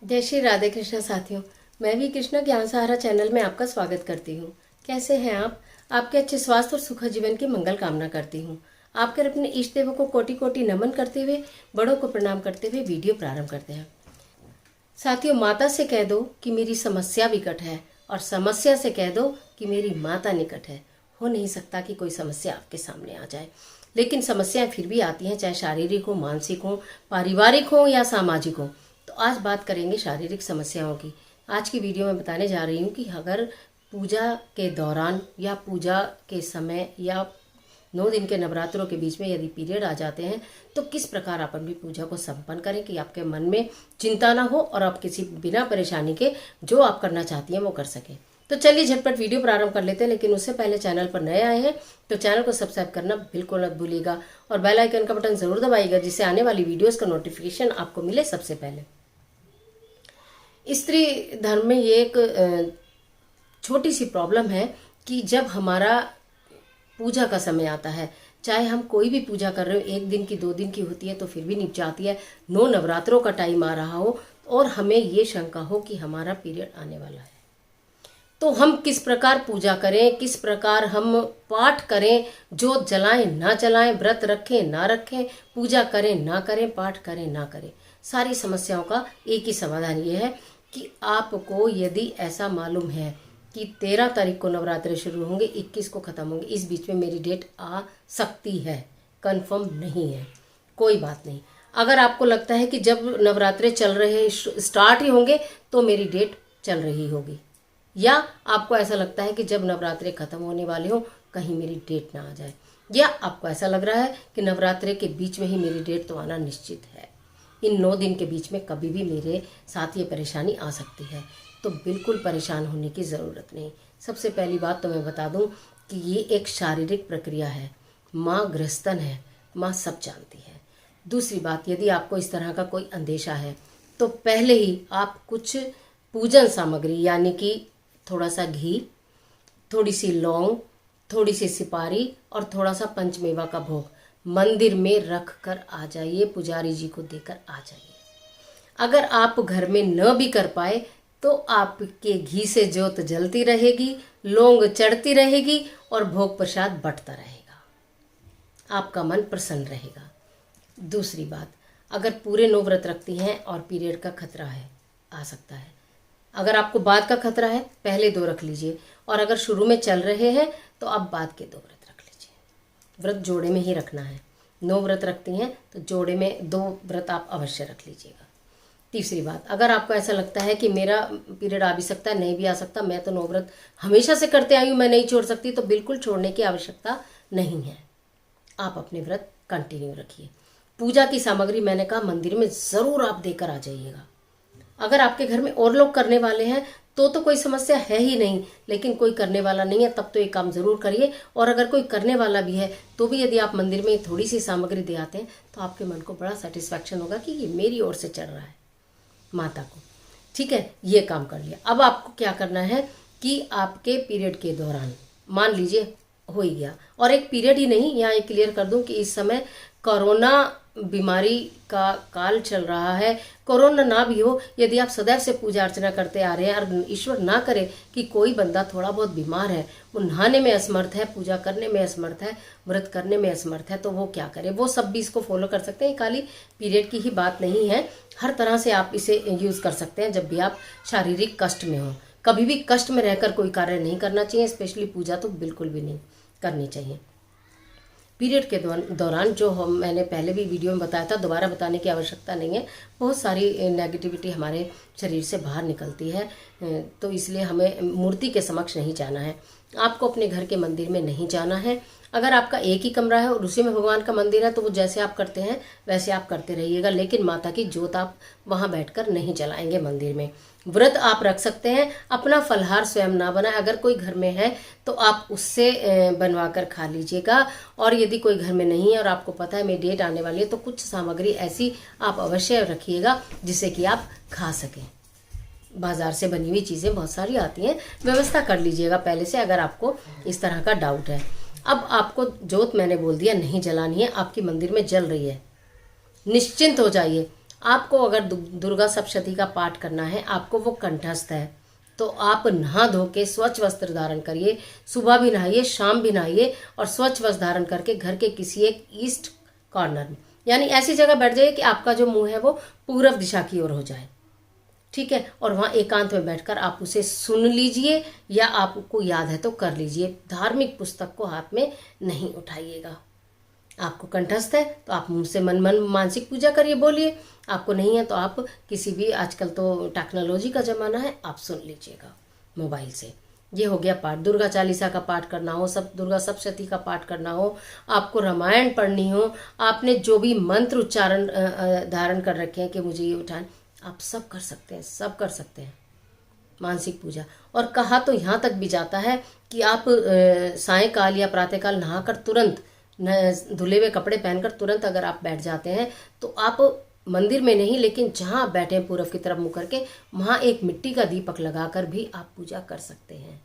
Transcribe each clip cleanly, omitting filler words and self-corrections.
जय श्री राधे कृष्णा साथियों। मैं भी कृष्णा ज्ञान सहारा चैनल में आपका स्वागत करती हूँ। कैसे हैं आप? आपके अच्छे स्वास्थ्य और सुखद जीवन की मंगल कामना करती हूँ। आपके अपने इष्ट देवों को कोटि कोटि नमन करते हुए, बड़ों को प्रणाम करते हुए वीडियो प्रारंभ करते हैं। साथियों, माता से कह दो कि मेरी समस्या विकट है और समस्या से कह दो कि मेरी माता निकट है। हो नहीं सकता कि कोई समस्या आपके सामने आ जाए, लेकिन समस्याएं फिर भी आती हैं, चाहे शारीरिक हो, मानसिक हो, पारिवारिक हो या सामाजिक हो। तो आज बात करेंगे शारीरिक समस्याओं की। आज की वीडियो में बताने जा रही हूँ कि अगर पूजा के दौरान या पूजा के समय या 9 दिन के नवरात्रों के बीच में यदि पीरियड आ जाते हैं तो किस प्रकार आप अपनी पूजा को संपन्न करें कि आपके मन में चिंता ना हो और आप किसी बिना परेशानी के जो आप करना चाहती हैं वो कर सकें। तो चलिए झटपट वीडियो प्रारंभ कर लेते हैं, लेकिन उससे पहले चैनल पर नए आए हैं तो चैनल को सब्सक्राइब करना बिल्कुल मत भूलिएगा और बेल आइकन का बटन जरूर दबाइएगा, जिससे आने वाली वीडियोस का नोटिफिकेशन आपको मिले सबसे पहले। स्त्री धर्म में ये एक छोटी सी प्रॉब्लम है कि जब हमारा पूजा का समय आता है, चाहे हम कोई भी पूजा कर रहे हो, 1 दिन की 2 दिन की होती है तो फिर भी निप जाती है, 9 नवरात्रों का टाइम आ रहा हो और हमें ये शंका हो कि हमारा पीरियड आने वाला है, तो हम किस प्रकार पूजा करें, किस प्रकार हम पाठ करें, जोत जलाएं ना जलाएं, व्रत रखें ना रखें, पूजा करें ना करें, पाठ करें ना करें। सारी समस्याओं का एक ही समाधान ये है कि आपको यदि ऐसा मालूम है कि 13 तारीख को नवरात्रे शुरू होंगे, 21 को खत्म होंगे, इस बीच में मेरी डेट आ सकती है, कंफर्म नहीं है, कोई बात नहीं। अगर आपको लगता है कि जब नवरात्रे चल रहे स्टार्ट ही होंगे तो मेरी डेट चल रही होगी, या आपको ऐसा लगता है कि जब नवरात्रे खत्म होने वाले हो कहीं मेरी डेट ना आ जाए, या आपको ऐसा लग रहा है कि नवरात्रे के बीच में ही मेरी डेट तो आना निश्चित है, इन 9 दिन के बीच में कभी भी मेरे साथ ये परेशानी आ सकती है, तो बिल्कुल परेशान होने की ज़रूरत नहीं। सबसे पहली बात तो मैं बता दूं कि ये एक शारीरिक प्रक्रिया है, माँ गृहस्थन है, माँ सब जानती है। दूसरी बात, यदि आपको इस तरह का कोई अंदेशा है तो पहले ही आप कुछ पूजन सामग्री यानी कि थोड़ा सा घी, थोड़ी सी लौंग, थोड़ी सी सिपारी और थोड़ा सा पंचमेवा का भोग मंदिर में रख कर आ जाइए, पुजारी जी को देकर आ जाइए। अगर आप घर में न भी कर पाए तो आपके घी से ज्योत जलती रहेगी, लौंग चढ़ती रहेगी और भोग प्रसाद बंटता रहेगा, आपका मन प्रसन्न रहेगा। दूसरी बात, अगर पूरे 9 व्रत रखती हैं और पीरियड का खतरा है, आ सकता है, अगर आपको बाद का खतरा है पहले 2 रख लीजिए, और अगर शुरू में चल रहे हैं तो आप बाद के 2 व्रत रख लीजिए। व्रत जोड़े में ही रखना है, 9 व्रत रखती हैं तो जोड़े में 2 व्रत आप अवश्य रख लीजिएगा। तीसरी बात, अगर आपको ऐसा लगता है कि मेरा पीरियड आ भी सकता है, नहीं भी आ सकता, मैं तो 9 व्रत हमेशा से करते आई हूँ, मैं नहीं छोड़ सकती, तो बिल्कुल छोड़ने की आवश्यकता नहीं है, आप अपने व्रत कंटिन्यू रखिए। पूजा की सामग्री मैंने कहा मंदिर में ज़रूर आप देकर आ जाइएगा। अगर आपके घर में और लोग करने वाले हैं तो कोई समस्या है ही नहीं, लेकिन कोई करने वाला नहीं है तब तो एक काम ज़रूर करिए, और अगर कोई करने वाला भी है तो भी यदि आप मंदिर में थोड़ी सी सामग्री दे आते हैं तो आपके मन को बड़ा सेटिस्फैक्शन होगा कि ये मेरी ओर से चल रहा है माता को। ठीक है, ये काम कर लिया। अब आपको क्या करना है कि आपके पीरियड के दौरान, मान लीजिए हो ही गया, और एक पीरियड ही नहीं, यहाँ एक क्लियर कर दूं कि इस समय कोरोना बीमारी का काल चल रहा है। कोरोना ना भी हो, यदि आप सदैव से पूजा अर्चना करते आ रहे हैं और ईश्वर ना करे कि कोई बंदा थोड़ा बहुत बीमार है, वो नहाने में असमर्थ है, पूजा करने में असमर्थ है, व्रत करने में असमर्थ है, तो वो क्या करे? वो सब भी इसको फॉलो कर सकते हैं, खाली पीरियड की ही बात नहीं है, हर तरह से आप इसे यूज़ कर सकते हैं। जब भी आप शारीरिक कष्ट में हो, कभी भी कष्ट में रहकर कोई कार्य नहीं करना चाहिए, स्पेशली पूजा तो बिल्कुल भी नहीं करनी चाहिए। पीरियड के दौरान जो मैंने पहले भी वीडियो में बताया था, दोबारा बताने की आवश्यकता नहीं है, बहुत सारी नेगेटिविटी हमारे शरीर से बाहर निकलती है, तो इसलिए हमें मूर्ति के समक्ष नहीं जाना है, आपको अपने घर के मंदिर में नहीं जाना है। अगर आपका एक ही कमरा है और उसी में भगवान का मंदिर है तो वो जैसे आप करते हैं वैसे आप करते रहिएगा, लेकिन माता की जोत आप वहाँ बैठकर नहीं जलाएंगे मंदिर में। व्रत आप रख सकते हैं, अपना फलहार स्वयं ना बनाए, अगर कोई घर में है तो आप उससे बनवा कर खा लीजिएगा, और यदि कोई घर में नहीं है और आपको पता है मेरी डेट आने वाली है तो कुछ सामग्री ऐसी आप अवश्य रखिएगा जिससे कि आप खा सकें। बाजार से बनी हुई चीज़ें बहुत सारी आती हैं, व्यवस्था कर लीजिएगा पहले से अगर आपको इस तरह का डाउट है। अब आपको जोत मैंने बोल दिया नहीं जलानी है, आपकी मंदिर में जल रही है, निश्चिंत हो जाइए। आपको अगर दुर्गा सप्तशती का पाठ करना है, आपको वो कंठस्थ है, तो आप नहा धो के स्वच्छ वस्त्र धारण करिए, सुबह भी नहाइए, शाम भी नहाइए, और स्वच्छ वस्त्र धारण करके घर के किसी एक ईस्ट कॉर्नर में, यानी ऐसी जगह बैठ जाइए कि आपका जो मुंह है वो पूर्व दिशा की ओर हो जाए, ठीक है। और वहाँ एकांत में बैठकर आप उसे सुन लीजिए, या आपको याद है तो कर लीजिए। धार्मिक पुस्तक को हाथ में नहीं उठाइएगा। आपको कंठस्थ है तो आप मुंह से मन मानसिक पूजा करिए, बोलिए। आपको नहीं है तो आप किसी भी, आजकल तो टेक्नोलॉजी का जमाना है, आप सुन लीजिएगा मोबाइल से। ये हो गया पाठ। दुर्गा चालीसा का पाठ करना हो, सब दुर्गा सप्तशती का पाठ करना हो, आपको रामायण पढ़नी हो, आपने जो भी मंत्र उच्चारण धारण कर रखे हैं कि मुझे ये उठाएं, आप सब कर सकते हैं, सब कर सकते हैं मानसिक पूजा। और कहा तो यहाँ तक भी जाता है कि आप सायंकाल या प्रातःकाल नहाकर तुरंत, धुले हुए कपड़े पहनकर तुरंत अगर आप बैठ जाते हैं, तो आप मंदिर में नहीं, लेकिन जहाँ आप बैठे हैं पूरब की तरफ मुँह करके, वहाँ एक मिट्टी का दीपक लगाकर भी आप पूजा कर सकते हैं।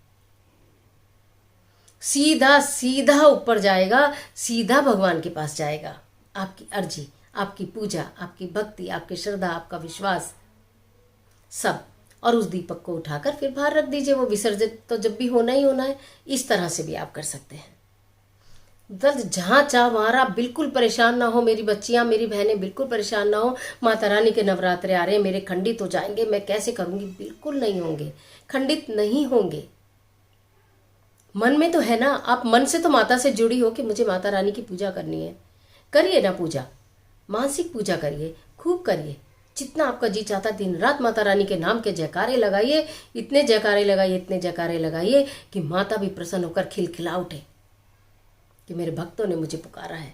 सीधा सीधा ऊपर जाएगा, सीधा भगवान के पास जाएगा। आपकी अर्जी, आपकी पूजा, आपकी भक्ति, आपकी श्रद्धा, आपका विश्वास, सब। और उस दीपक को उठाकर फिर बाहर रख दीजिए, वो विसर्जित तो जब भी होना ही होना है। इस तरह से भी आप कर सकते हैं। दर्द जहाँ चाह वहाँ आप बिल्कुल परेशान ना हो, मेरी बच्चियाँ, मेरी बहनें बिल्कुल परेशान ना हो। माता रानी के नवरात्रे आ रहे हैं, मेरे खंडित हो जाएंगे, मैं कैसे करूँगी? बिल्कुल नहीं होंगे, खंडित नहीं होंगे। मन में तो है ना, आप मन से तो माता से जुड़ी हो कि मुझे माता रानी की पूजा करनी है, करिए ना पूजा, मानसिक पूजा करिए, खूब करिए, जितना आपका जी चाहता। दिन रात माता रानी के नाम के जयकारे लगाइए, इतने जयकारे लगाइए, इतने जयकारे लगाइए कि माता भी प्रसन्न होकर खिलखिला उठे कि मेरे भक्तों ने मुझे पुकारा है।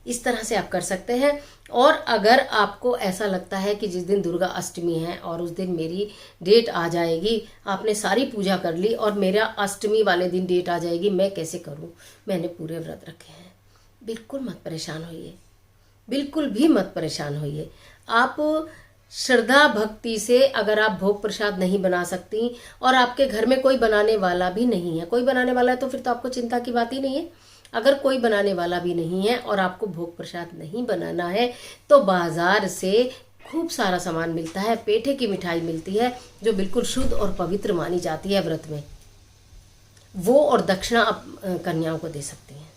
इस तरह से आप कर सकते हैं। और अगर आपको ऐसा लगता है कि जिस दिन दुर्गा अष्टमी है और उस दिन मेरी डेट आ जाएगी, आपने सारी पूजा कर ली और मेरा अष्टमी वाले दिन डेट आ जाएगी, मैं कैसे करूं? मैंने पूरे व्रत रखे हैं। बिल्कुल मत परेशान होइए, बिल्कुल भी मत परेशान होइए। आप श्रद्धा भक्ति से, अगर आप भोग प्रसाद नहीं बना सकती और आपके घर में कोई बनाने वाला भी नहीं है, कोई बनाने वाला है तो फिर तो आपको चिंता की बात ही नहीं है। अगर कोई बनाने वाला भी नहीं है और आपको भोग प्रसाद नहीं बनाना है, तो बाजार से खूब सारा सामान मिलता है, पेठे की मिठाई मिलती है जो बिल्कुल शुद्ध और पवित्र मानी जाती है व्रत में, वो और दक्षिणा आप कन्याओं को दे सकती हैं।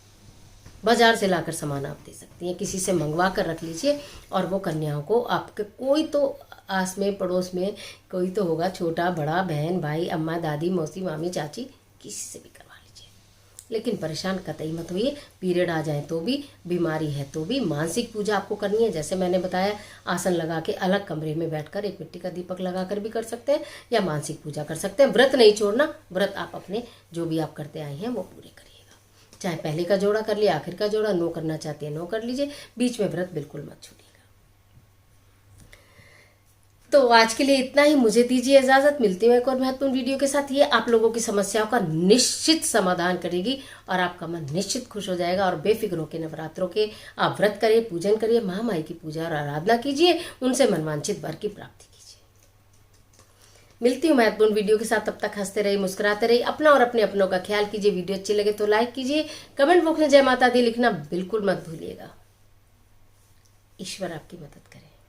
बाजार से लाकर सामान आप दे सकती हैं, किसी से मंगवा कर रख लीजिए और वो कन्याओं को, आपके कोई तो आस में पड़ोस में कोई तो होगा, छोटा बड़ा, बहन भाई, अम्मा दादी मौसी मामी चाची, किसी से भी करवा लीजिए। लेकिन परेशान कतई मत होइए। पीरियड आ जाए तो भी, बीमारी है तो भी, मानसिक पूजा आपको करनी है, जैसे मैंने बताया, आसन लगा के अलग कमरे में बैठकर एक मिट्टी का दीपक लगाकर भी कर सकते हैं, या मानसिक पूजा कर सकते हैं। व्रत नहीं छोड़ना, व्रत आप अपने जो भी आप करते आए हैं वो पूरे करिएगा। चाहे पहले का जोड़ा कर लिया, आखिर का जोड़ा, नो करना चाहते हैं नो कर लीजिए, बीच में व्रत बिल्कुल मत छोड़िएगा। तो आज के लिए इतना ही, मुझे दीजिए इजाजत। मिलती हूँ एक और महत्वपूर्ण वीडियो के साथ। ये आप लोगों की समस्याओं का निश्चित समाधान करेगी और आपका मन निश्चित खुश हो जाएगा। और बेफिक्र होकर नवरात्रों के आप व्रत करिए, पूजन करिए, महामाई की पूजा और आराधना कीजिए, उनसे मनवांछित वर की प्राप्ति कीजिए। मिलती हूँ महत्वपूर्ण वीडियो के साथ। तब तक हंसते रहिए, मुस्कुराते रहिए, अपना और अपने अपनों का ख्याल कीजिए। वीडियो अच्छी लगे तो लाइक कीजिए, कमेंट बॉक्स में जय माता दी लिखना बिल्कुल मत भूलिएगा। ईश्वर आपकी मदद करे।